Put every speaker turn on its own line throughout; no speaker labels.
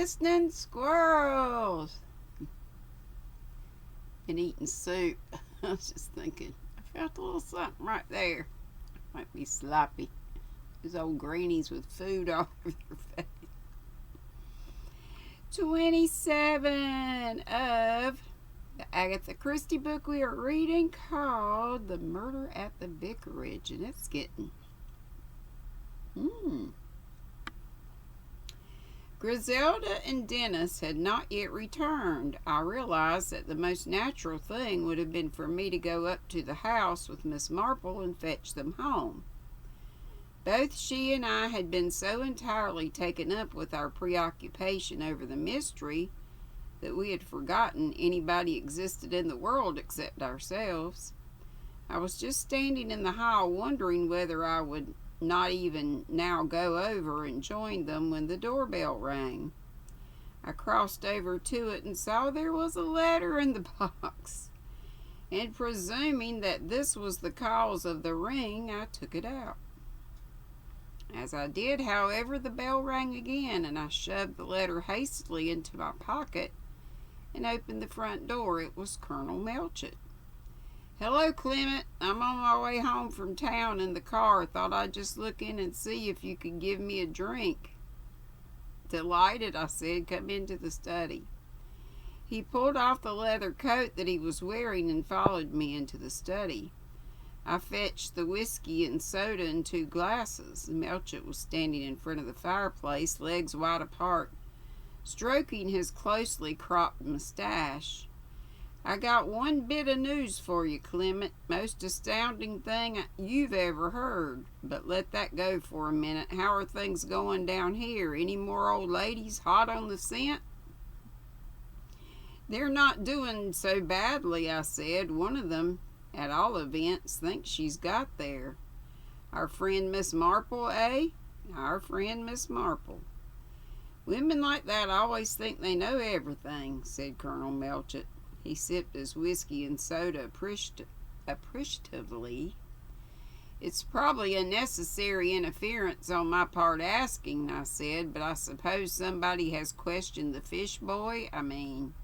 listening squirrels. Been eating soup. I was just thinking, I felt a little something right there. Might be sloppy. Those old grannies with food all over their face. 27 of the Agatha Christie book we are reading called The Murder at the Vicarage, and it's getting Griselda and Dennis had not yet returned. I realized that the most natural thing would have been for me to go up to the house with Miss Marple and fetch them home. Both she and I had been so entirely taken up with our preoccupation over the mystery that we had forgotten anybody existed in the world except ourselves. I was just standing in the hall wondering whether I would not even now go over and join them when the doorbell rang. I crossed over to it and saw there was a letter in the box. And presuming that this was the cause of the ring, I took it out. As I did, however, the bell rang again, and I shoved the letter hastily into my pocket and opened the front door. It was Colonel Melchett. "Hello, Clement. I'm on my way home from town in the car. Thought I'd just look in and see if you could give me a drink." "Delighted," I said. "Come into the study." He pulled off the leather coat that he was wearing and followed me into the study. I fetched the whiskey and soda in 2 glasses. Melchett was standing in front of the fireplace, legs wide apart, stroking his closely cropped mustache. "I got one bit of news for you, Clement. Most astounding thing you've ever heard. But let that go for a minute. How are things going down here? Any more old ladies hot on the scent?" "They're not doing so badly," I said. "One of them, at all events, thinks she's got there." "Our friend Miss Marple, eh?" "Our friend Miss Marple." "Women like that always think they know everything," said Colonel Melchett. He sipped his whiskey and soda appreciatively. "It's probably a necessary interference on my part asking," I said, "but I suppose somebody has questioned the fish boy. I mean,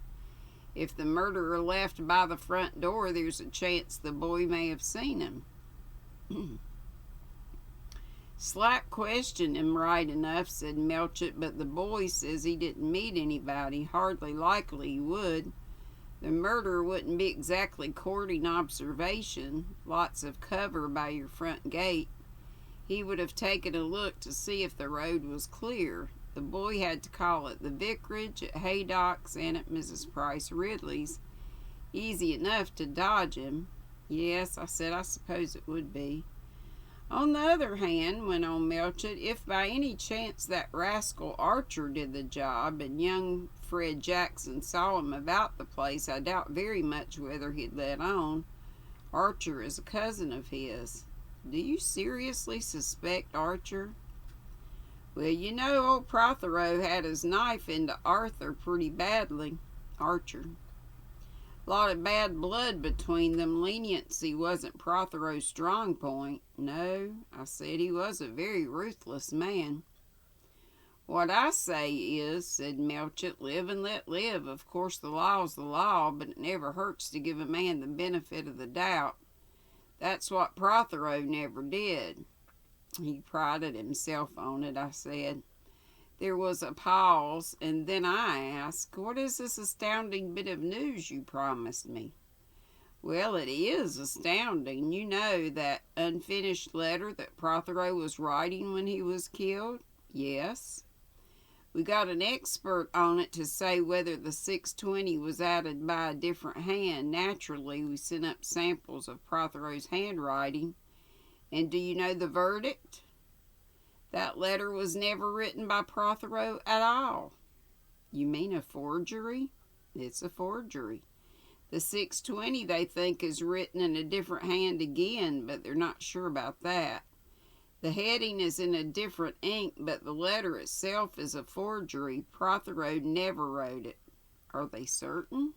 if the murderer left by the front door, there's a chance the boy may have seen him." "Slack questioned him right enough," said Melchett, "but the boy says he didn't meet anybody. Hardly likely he would. The murderer wouldn't be exactly courting observation. Lots of cover by your front gate. He would have taken a look to see if the road was clear. The boy had to call at the Vicarage, at Haydocks, and at Mrs. Price Ridley's. Easy enough to dodge him." "Yes," I said, "I suppose it would be." "On the other hand," went on Melchett, "if by any chance that rascal Archer did the job, and young Fred Jackson saw him about the place, I doubt very much whether he'd let on. Archer is a cousin of his." "Do you seriously suspect Archer?" "Well, you know, old Prothero had his knife into Arthur pretty badly." "Archer." "Lot of bad blood between them. Leniency wasn't Prothero's strong point." "No," I said, "he was a very ruthless man." "What I say is," said Melchett, "live and let live. Of course the law's the law, but it never hurts to give a man the benefit of the doubt. That's what Prothero never did." "He prided himself on it," I said. There was a pause, and then I asked, "What is this astounding bit of news you promised me?" "Well, it is astounding. You know that unfinished letter that Prothero was writing when he was killed?" "Yes." "We got an expert on it to say whether the 620 was added by a different hand. Naturally, we sent up samples of Prothero's handwriting. And do you know the verdict? That letter was never written by Prothero at all." "You mean a forgery?" "It's a forgery. The 620 they think is written in a different hand again, but they're not sure about that. The heading is in a different ink, but the letter itself is a forgery. Prothero never wrote it." "Are they certain?"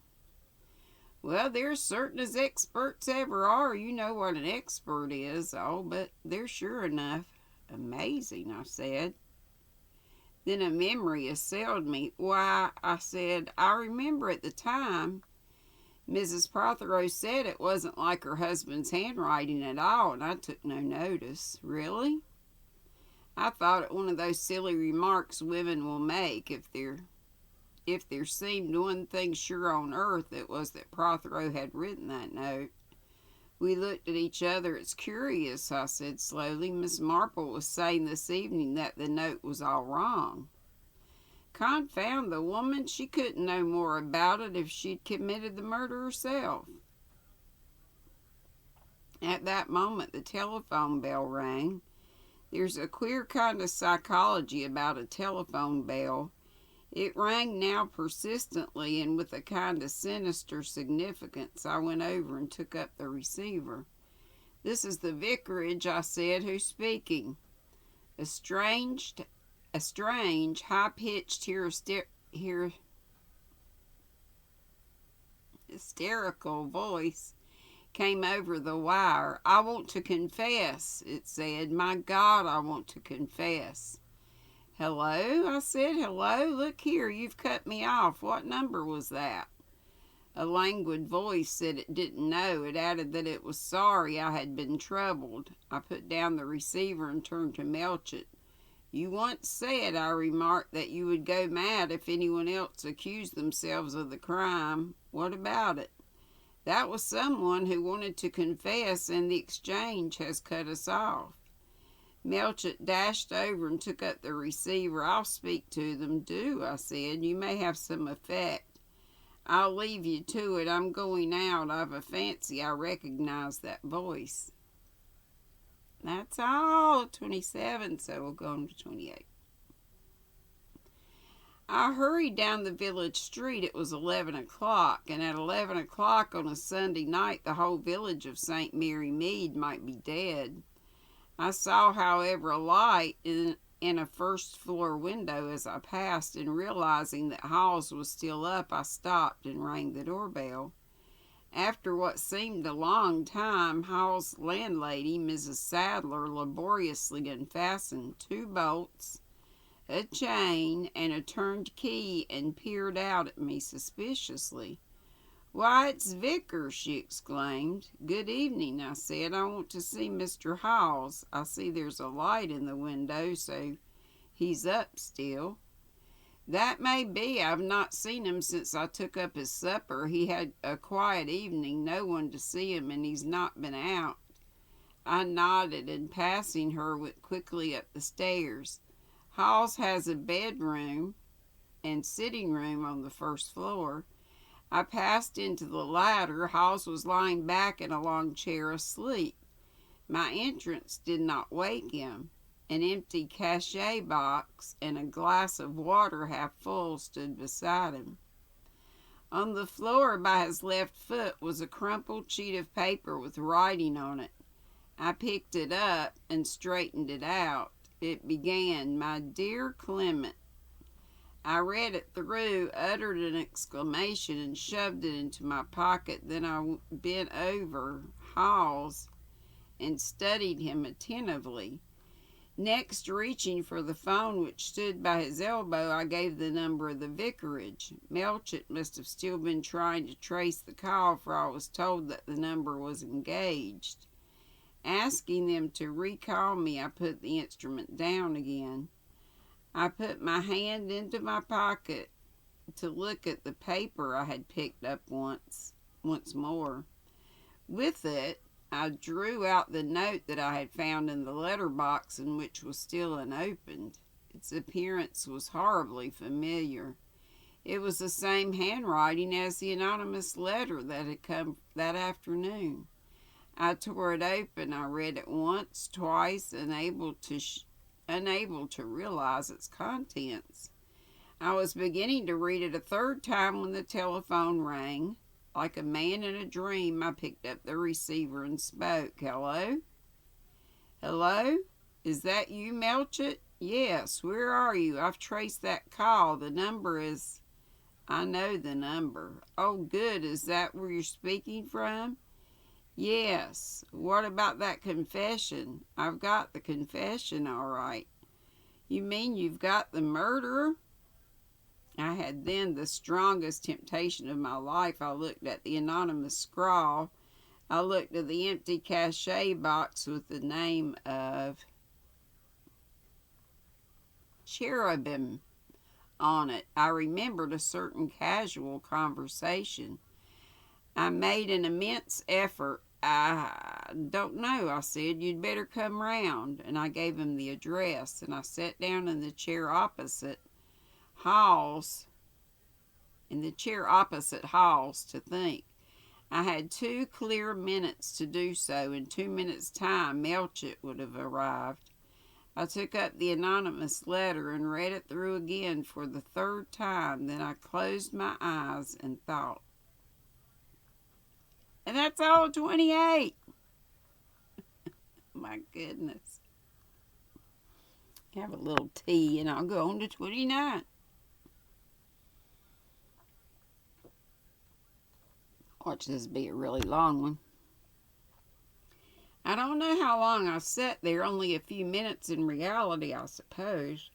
"Well, they're as certain as experts ever are. You know what an expert is. Oh, but they're sure enough." "Amazing," I said. Then a memory assailed me. Why, I said, I remember at the time Mrs. Prothero said it wasn't like her husband's handwriting at all, and I took no notice. Really? I thought it one of those silly remarks women will make. If there seemed one thing sure on earth, it was that Prothero had written that note. We looked at each other. It's curious, I said slowly. Miss Marple was saying this evening that the note was all wrong. Confound the woman, she couldn't know more about it if she'd committed the murder herself. At that moment the telephone bell rang. There's a queer kind of psychology about a telephone bell. It rang now persistently and with a kind of sinister significance. I went over and took up the receiver. "This is the Vicarage," I said. "Who's speaking?" A strange, high-pitched, hysterical voice came over the wire. "I want to confess," it said. "My God, I want to confess." "Hello," I said. "Hello, look here, you've cut me off. What number was that?" A languid voice said it didn't know. It added that it was sorry I had been troubled. I put down the receiver and turned to Melchett. "You once said," I remarked, "that you would go mad if anyone else accused themselves of the crime. What about it?" "That was someone who wanted to confess, and the exchange has cut us off." Melchett dashed over and took up the receiver. "I'll speak to them." "Do," I said. "You may have some effect." "I'll leave you to it. I'm going out. I've a fancy I recognize that voice." That's all, 27, so we'll go on to 28. I hurried down the village street. It was 11 o'clock, and at 11 o'clock on a Sunday night the whole village of St. Mary Mead might be dead. I saw, however, a light in a first-floor window as I passed, and realizing that Hall's was still up, I stopped and rang the doorbell. After what seemed a long time, Hall's landlady, Mrs. Sadler, laboriously unfastened 2 bolts, a chain, and a turned key, and peered out at me suspiciously. "Why, it's Vicar," she exclaimed. "Good evening," I said. "I want to see Mr. Hawes. I see there's a light in the window, so he's up still." "That may be. I've not seen him since I took up his supper. He had a quiet evening, no one to see him, and he's not been out." I nodded, and passing her, went quickly up the stairs. Hawes has a bedroom and sitting room on the first floor. I passed into the latter. Hawes was lying back in a long chair asleep. My entrance did not wake him. An empty cachet box and a glass of water half full stood beside him. On the floor by his left foot was a crumpled sheet of paper with writing on it. I picked it up and straightened it out. It began, "My dear Clement." I read it through, uttered an exclamation, and shoved it into my pocket. Then I bent over Hawes and studied him attentively. Next, reaching for the phone which stood by his elbow, I gave the number of the Vicarage. Melchett must have still been trying to trace the call, for I was told that the number was engaged. Asking them to recall me, I put the instrument down again. I put my hand into my pocket to look at the paper I had picked up once more. With it, I drew out the note that I had found in the letter box and which was still unopened. Its appearance was horribly familiar. It was the same handwriting as the anonymous letter that had come that afternoon. I tore it open. I read it once, twice, unable to realize its contents. I was beginning to read it a third time when the telephone rang. Like a man in a dream, I picked up the receiver and spoke. "Hello?" "Hello? Is that you, Melchett?" "Yes. Where are you? I've traced that call. The number is—" "I know the number." "Oh, good. Is that where you're speaking from?" "Yes. What about that confession?" "I've got the confession all right." You mean you've got the murderer? I had then the strongest temptation of my life. I looked at the anonymous scrawl. I looked at the empty cachet box with the name of Cherubim on it. I remembered a certain casual conversation. I made an immense effort. I don't know, I said. You'd better come round. And I gave him the address, and I sat down in the chair opposite Halls, to think. I had 2 clear minutes to do so. In 2 minutes' time, Melchett would have arrived. I took up the anonymous letter and read it through again for the 3rd time. Then I closed my eyes and thought. And that's all 28. My goodness. Have a little tea and I'll go on to 29. Watch this be a really long one. I don't know how long I sat there, only a few minutes in reality, I suppose.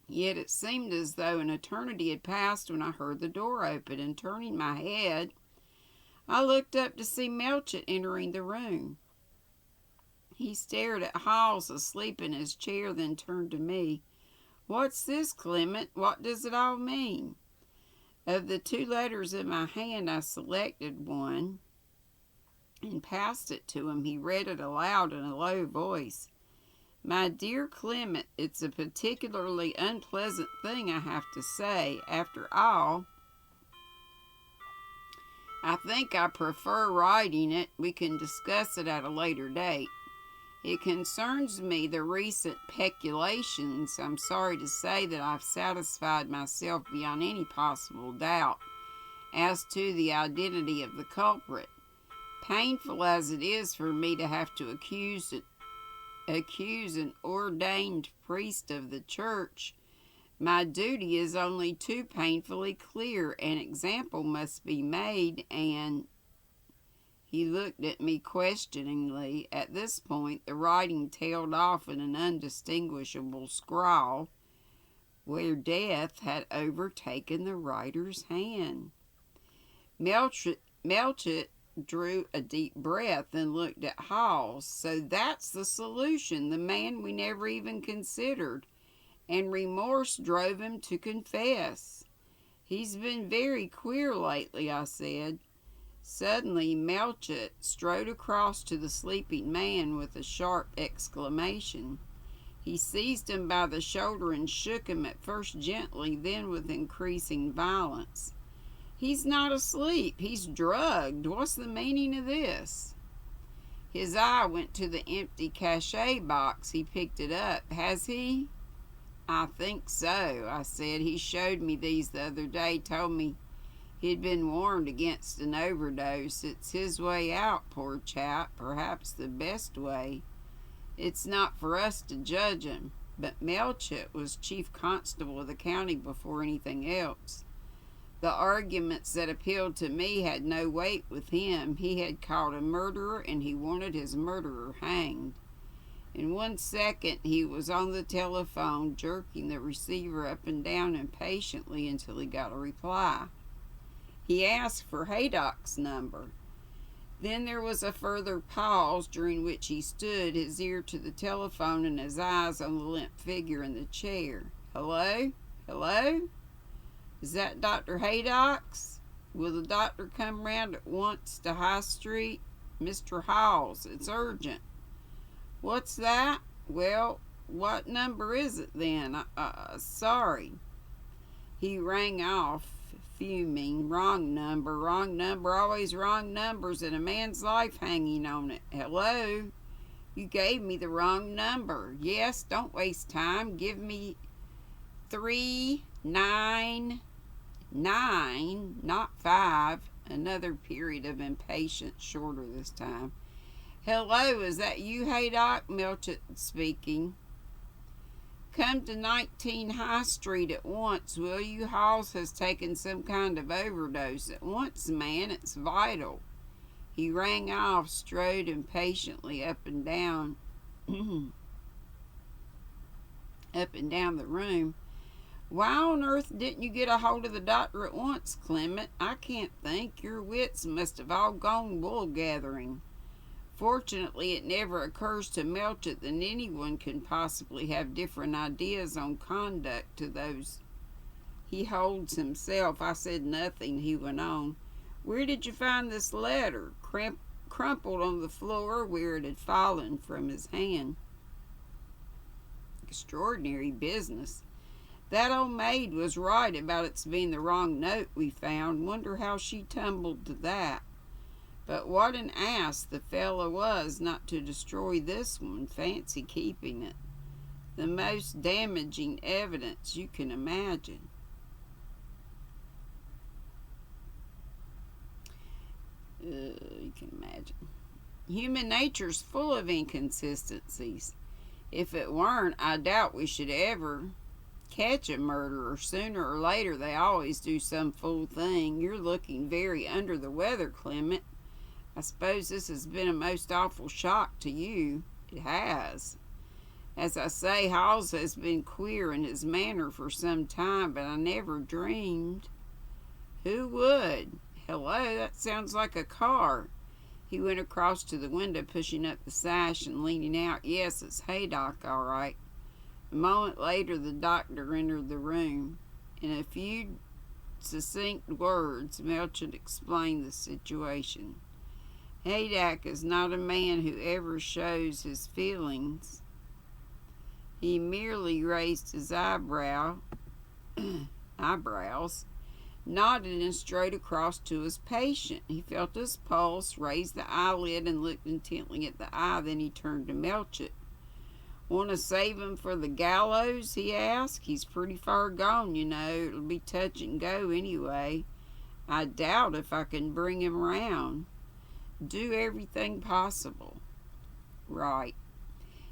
Yet it seemed as though an eternity had passed when I heard the door open, and turning my head, I looked up to see Melchett entering the room. He stared at Halls asleep in his chair, then turned to me. What's this, Clement? What does it all mean? Of the 2 letters in my hand, I selected one and passed it to him. He read it aloud in a low voice. My dear Clement, it's a particularly unpleasant thing I have to say. After all, I think I prefer writing it. We can discuss it at a later date. It concerns me the recent peculations. I'm sorry to say that I've satisfied myself beyond any possible doubt as to the identity of the culprit. Painful as it is for me to have to accuse an ordained priest of the church, my duty is only too painfully clear. An example must be made, and he looked at me questioningly. At this point, the writing tailed off in an undistinguishable scrawl where death had overtaken the writer's hand. Melchett drew a deep breath and looked at Halls. So that's the solution, the man we never even considered. And remorse drove him to confess. He's been very queer lately, I said. Suddenly, Melchett strode across to the sleeping man with a sharp exclamation. He seized him by the shoulder and shook him at first gently, then with increasing violence. He's not asleep. He's drugged. What's the meaning of this? His eye went to the empty cachet box. He picked it up. Has he? I think so, I said. He showed me these the other day, told me he'd been warned against an overdose. It's his way out, poor chap, perhaps the best way. It's not for us to judge him, but Melchett was chief constable of the county before anything else. The arguments that appealed to me had no weight with him. He had caught a murderer, and he wanted his murderer hanged. In 1 second, he was on the telephone, jerking the receiver up and down impatiently until he got a reply. He asked for Haydock's number. Then there was a further pause, during which he stood, his ear to the telephone and his eyes on the limp figure in the chair. Hello? Hello? Is that Dr. Haydock's? Will the doctor come round at once to High Street? Mr. Halls, it's urgent. What's that? Well, what number is it then? Sorry. He rang off, fuming. Wrong number, always wrong numbers, and a man's life hanging on it. Hello? You gave me the wrong number. Yes, don't waste time. Give me 399, not 5. Another period of impatience, shorter this time. Hello, is that you, Haydock? Melchett speaking. Come to 19 High Street at once, will you? Halls has taken some kind of overdose. At once, man, it's vital. He rang off, strode impatiently up and down up and down the room. Why on earth didn't you get a hold of the doctor at once, Clement? I can't think. Your wits must have all gone wool gathering. Fortunately, it never occurs to Melchett that anyone can possibly have different ideas on conduct to those he holds himself. I said nothing, he went on. Where did you find this letter? Crumpled on the floor where it had fallen from his hand. Extraordinary business. That old maid was right about its being the wrong note we found. Wonder how she tumbled to that. But what an ass the fellow was not to destroy this one. Fancy keeping it. The most damaging evidence you can imagine. You can imagine. Human nature's full of inconsistencies. If it weren't, I doubt we should ever catch a murderer. Sooner or later, they always do some fool thing. You're looking very under the weather, Clement. I suppose this has been a most awful shock to you. It has. As I say, Hawes has been queer in his manner for some time, but I never dreamed. Who would? Hello, that sounds like a car. He went across to the window, pushing up the sash and leaning out. Yes, it's Haydock, all right. A moment later, the doctor entered the room. In a few succinct words, Melchett explained the situation. Haydock is not a man who ever shows his feelings. He merely raised his eyebrows, nodded and strode across to his patient. He felt his pulse, raised the eyelid, and looked intently at the eye. Then he turned to Melchett. Want to save him for the gallows? He asked. He's pretty far gone, you know. It'll be touch and go anyway. I doubt if I can bring him round. Do everything possible. Right.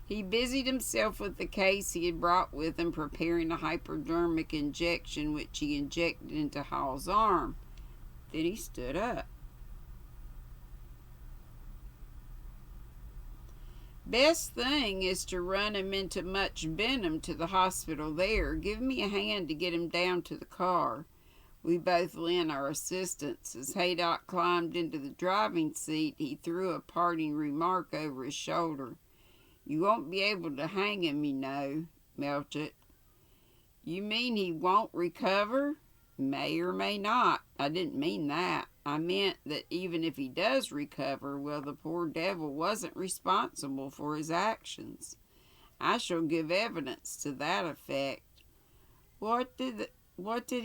He busied himself with the case he had brought with him, preparing a hypodermic injection, which he injected into Hall's arm. Then he stood up. Best thing is to run him into Much Benham to the hospital there. Give me a hand to get him down to the car. We both lent our assistance. As Haydock climbed into the driving seat, he threw a parting remark over his shoulder. You won't be able to hang him, you know, Melchett. You mean he won't recover? May or may not. I didn't mean that. I meant that even if he does recover, well, the poor devil wasn't responsible for his actions. I shall give evidence to that effect. What did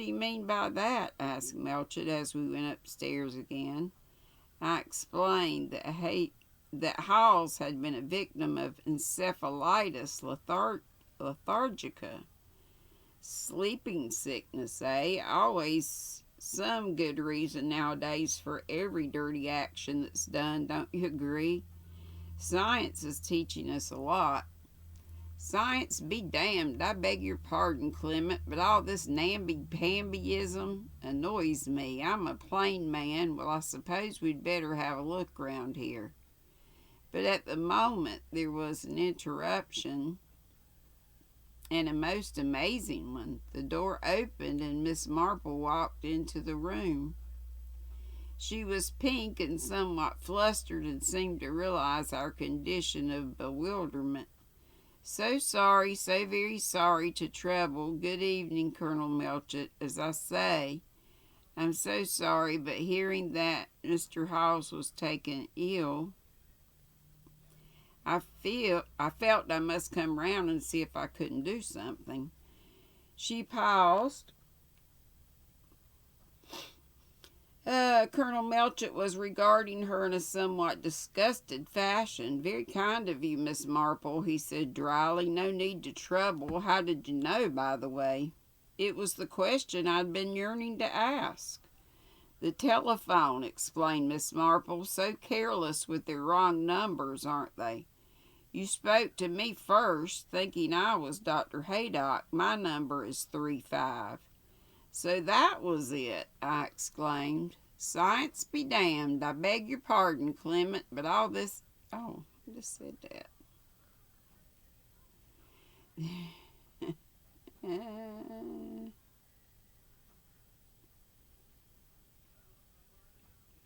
he mean by that? Asked Melchett as we went upstairs again. I explained that Hawes had been a victim of encephalitis lethargica. Sleeping sickness, eh? Always some good reason nowadays for every dirty action that's done, don't you agree? Science is teaching us a lot. Science be damned. I beg your pardon, Clement, but all this namby-pambyism annoys me. I'm a plain man. Well, I suppose we'd better have a look round here. But at the moment there was an interruption, and a most amazing one. The door opened and Miss Marple walked into the room. She was pink and somewhat flustered and seemed to realize our condition of bewilderment. So sorry, so very sorry to trouble. Good evening, Colonel Melchett. As I say, I'm so sorry, but hearing that Mr. Hawes was taken ill, I felt I must come round and see if I couldn't do something. She paused. Colonel Melchett was regarding her in a somewhat disgusted fashion. Very kind of you, Miss Marple, he said dryly. No need to trouble. How did you know, by the way? It was the question I'd been yearning to ask. The telephone, explained Miss Marple. So careless with their wrong numbers, aren't they? You spoke to me first, thinking I was Dr. Haydock. My number is 35. So that was it, I exclaimed. Science be damned. I beg your pardon, Clement, but all this... Oh, I just said that.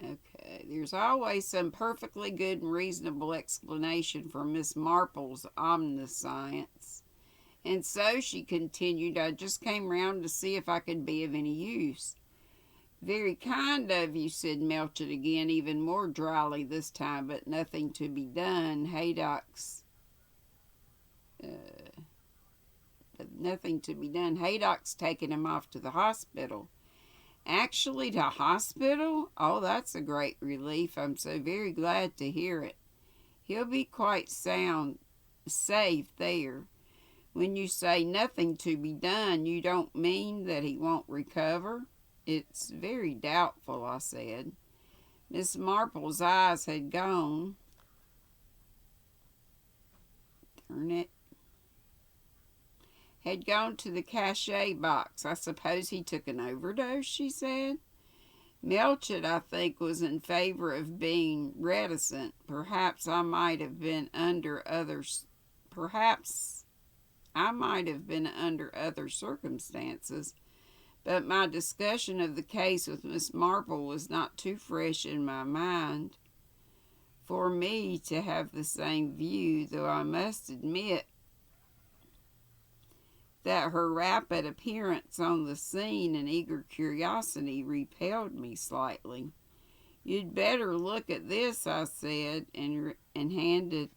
Okay, there's always some perfectly good and reasonable explanation for Miss Marple's omniscience. And so, she continued, I just came round to see if I could be of any use. Very kind of you, said Melchett again, even more dryly this time, but nothing to be done. Nothing to be done. Haydoc's taken him off to the hospital. Actually, to hospital? Oh, that's a great relief. I'm so very glad to hear it. He'll be quite safe there. When you say nothing to be done, you don't mean that he won't recover? It's very doubtful, I said. Miss Marple's eyes had gone. Had gone to the cachet box. I suppose he took an overdose, she said. Melchett, I think, was in favor of being reticent. Perhaps I might have been under other circumstances, but my discussion of the case with Miss Marple was not too fresh in my mind for me to have the same view, though I must admit that her rapid appearance on the scene and eager curiosity repelled me slightly. You'd better look at this, I said, and handed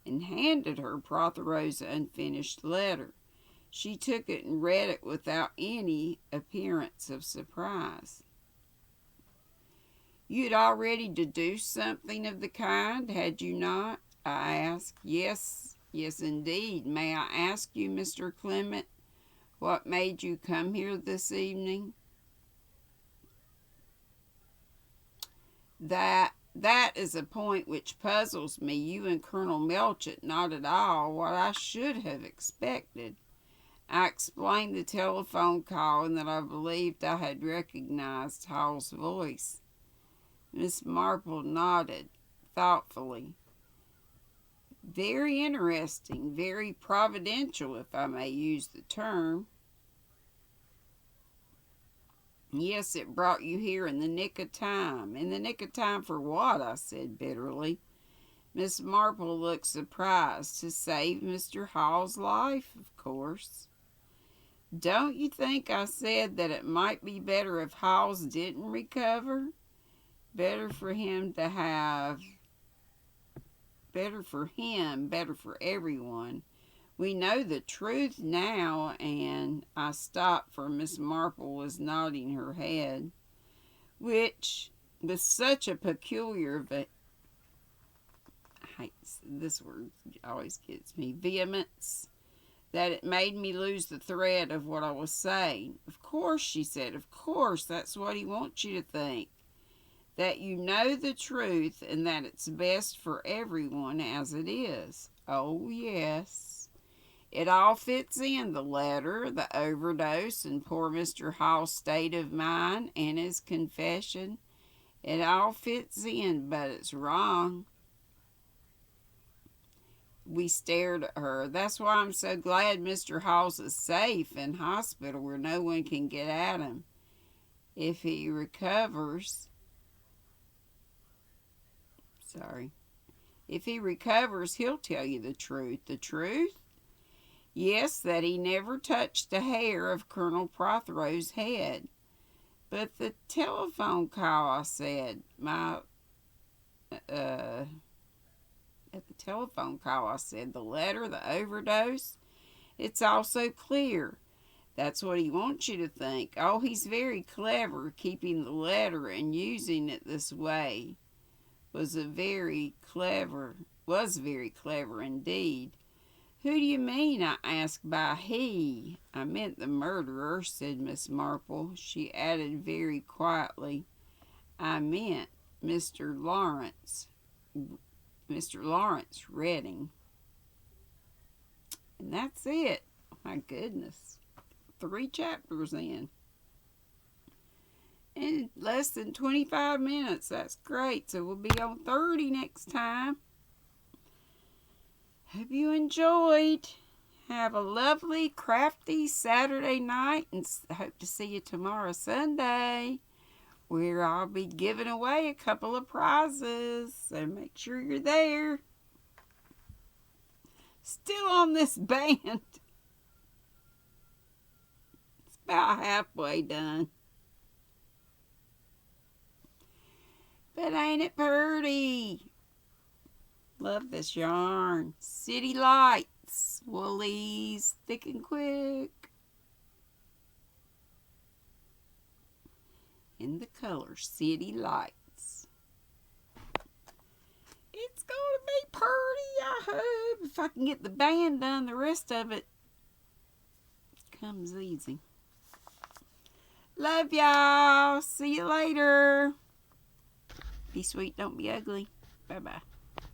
her Protheroe's unfinished letter. She took it and read it without any appearance of surprise. You'd already deduced something of the kind, had you not? I asked. Yes, indeed. May I ask you, Mr. Clement, what made you come here this evening? That is a point which puzzles me. You and Colonel Melchett, not at all what I should have expected. I explained the telephone call and that I believed I had recognized Hall's voice. Miss Marple nodded thoughtfully. Very interesting, very providential, if I may use the term. Yes, it brought you here in the nick of time. In the nick of time for what? I said bitterly. Miss Marple looked surprised. To save Mr. Hall's life, of course. Don't you think I said that it might be better if Halls didn't recover? Better for everyone. We know the truth now, and I stopped, for Miss Marple was nodding her head, which, with such a peculiar, this word always gets me, vehemence, that it made me lose the thread of what I was saying. Of course, she said, of course, that's what he wants you to think. That you know the truth and that it's best for everyone as it is. Oh, yes. It all fits in, the letter, the overdose, and poor Mr. Hall's state of mind and his confession. It all fits in, but it's wrong. We stared at her. That's why I'm so glad Mr. Halls is safe in hospital where no one can get at him. If he recovers... If he recovers, he'll tell you the truth. The truth? Yes, that he never touched a hair of Colonel Protheroe's head. But the telephone call, I said, at the telephone call, I said, the letter, the overdose, it's all so clear. That's what he wants you to think. Oh, he's very clever, keeping the letter and using it this way. Was very clever indeed. Who do you mean? I asked. By he, I meant the murderer, said Miss Marple. She added very quietly, I meant Mr. Lawrence Redding. And that's it. My goodness. 3 chapters in. In less than 25 minutes. That's great. So we'll be on 30 next time. Hope you enjoyed. Have a lovely, crafty Saturday night, and hope to see you tomorrow, Sunday, where I'll be giving away a couple of prizes. So make sure you're there. Still on this band. It's about halfway done. But ain't it pretty? Love this yarn. City lights. Woolies. Thick and quick. In the color City Lights. It's going to be pretty, I hope. If I can get the band done, the rest of it comes easy. Love y'all. See you later. Be sweet, don't be ugly. Bye-bye.